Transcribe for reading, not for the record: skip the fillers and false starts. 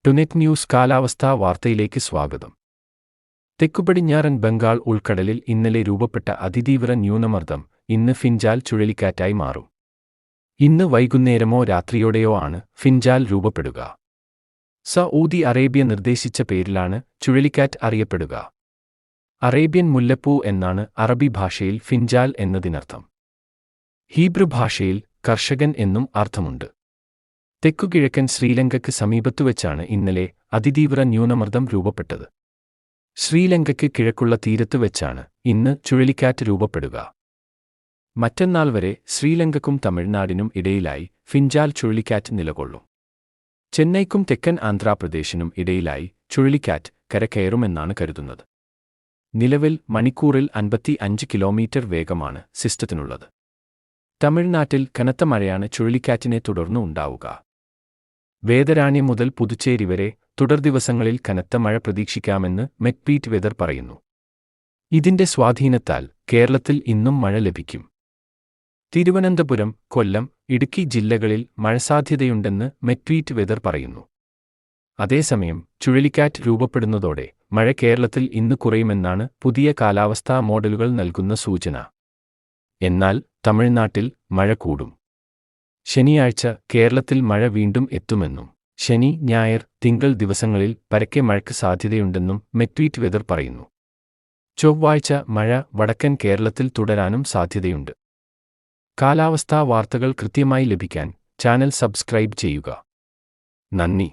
ടുനെറ്റ് news കാലാവസ്ഥാ വാർത്തയിലേക്ക് സ്വാഗതം. തെക്കുപടിഞ്ഞാറൻ ബംഗാൾ ഉൾക്കടലിൽ ഇന്നലെ രൂപപ്പെട്ട അതിതീവ്ര ന്യൂനമർദ്ദം ഇന്ന് ഫിൻജാൽ ചുഴലിക്കാറ്റായി മാറും. ഇന്ന് വൈകുന്നേരമോ രാത്രിയോടെയോ ആണ് ഫിൻജാൽ രൂപപ്പെടുക. സഊദി അറേബ്യ നിർദ്ദേശിച്ച പേരിലാണ് ചുഴലിക്കാറ്റ് അറിയപ്പെടുക. അറേബ്യൻ മുല്ലപ്പൂ എന്നാണ് അറബി ഭാഷയിൽ ഫിൻജാൽ എന്നതിനർത്ഥം. ഹീബ്രു ഭാഷയിൽ കർഷകൻ എന്നും അർത്ഥമുണ്ട്. തെക്കുകിഴക്കൻ ശ്രീലങ്കയ്ക്ക് സമീപത്തുവെച്ചാണ് ഇന്നലെ അതിതീവ്ര ന്യൂനമർദ്ദം രൂപപ്പെട്ടത്. ശ്രീലങ്കയ്ക്ക് കിഴക്കുള്ള തീരത്തുവെച്ചാണ് ഇന്ന് ചുഴലിക്കാറ്റ് രൂപപ്പെടുക. മറ്റന്നാൾ വരെ ശ്രീലങ്കയ്ക്കും തമിഴ്നാടിനും ഇടയിലായി ഫിൻജാൽ ചുഴലിക്കാറ്റ് നിലകൊള്ളും. ചെന്നൈക്കും തെക്കൻ ആന്ധ്രാപ്രദേശിനും ഇടയിലായി ചുഴലിക്കാറ്റ് കരകയറുമെന്നാണ് കരുതുന്നത്. നിലവിൽ മണിക്കൂറിൽ 55 കിലോമീറ്റർ വേഗമാണ് സിസ്റ്റത്തിനുള്ളത്. തമിഴ്നാട്ടിൽ കനത്ത മഴയാണ് ചുഴലിക്കാറ്റിനെ തുടർന്ന് ഉണ്ടാവുക. വേദരാണ്യം മുതൽ പുതുച്ചേരി വരെ തുടർദിവസങ്ങളിൽ കനത്ത മഴ പ്രതീക്ഷിക്കാമെന്ന് മെറ്റ്വീറ്റ് വെതർ പറയുന്നു. ഇതിന്റെ സ്വാധീനത്താൽ കേരളത്തിൽ ഇന്നും മഴ ലഭിക്കും. തിരുവനന്തപുരം, കൊല്ലം, ഇടുക്കി ജില്ലകളിൽ മഴസാധ്യതയുണ്ടെന്ന് മെറ്റ്വീറ്റ് വെതർ പറയുന്നു. അതേസമയം ചുഴലിക്കാറ്റ് രൂപപ്പെടുന്നതോടെ മഴ കേരളത്തിൽ ഇന്ന് കുറയുമെന്നാണ് പുതിയ കാലാവസ്ഥാ മോഡലുകൾ നൽകുന്ന സൂചന. എന്നാൽ തമിഴ്നാട്ടിൽ മഴ കൂടും. ശനിയാഴ്ച കേരളത്തിൽ മഴ വീണ്ടും എത്തുമെന്നും ശനി, ഞായർ, തിങ്കൾ ദിവസങ്ങളിൽ പരക്കെ മഴയ്ക്ക് സാധ്യതയുണ്ടെന്നും മെറ്റ്വീറ്റ് വെതർ പറയുന്നു. ചൊവ്വാഴ്ച മഴ വടക്കൻ കേരളത്തിൽ തുടരാനും സാധ്യതയുണ്ട്. കാലാവസ്ഥാ വാർത്തകൾ കൃത്യമായി ലഭിക്കാൻ ചാനൽ സബ്സ്ക്രൈബ് ചെയ്യുക. നന്ദി.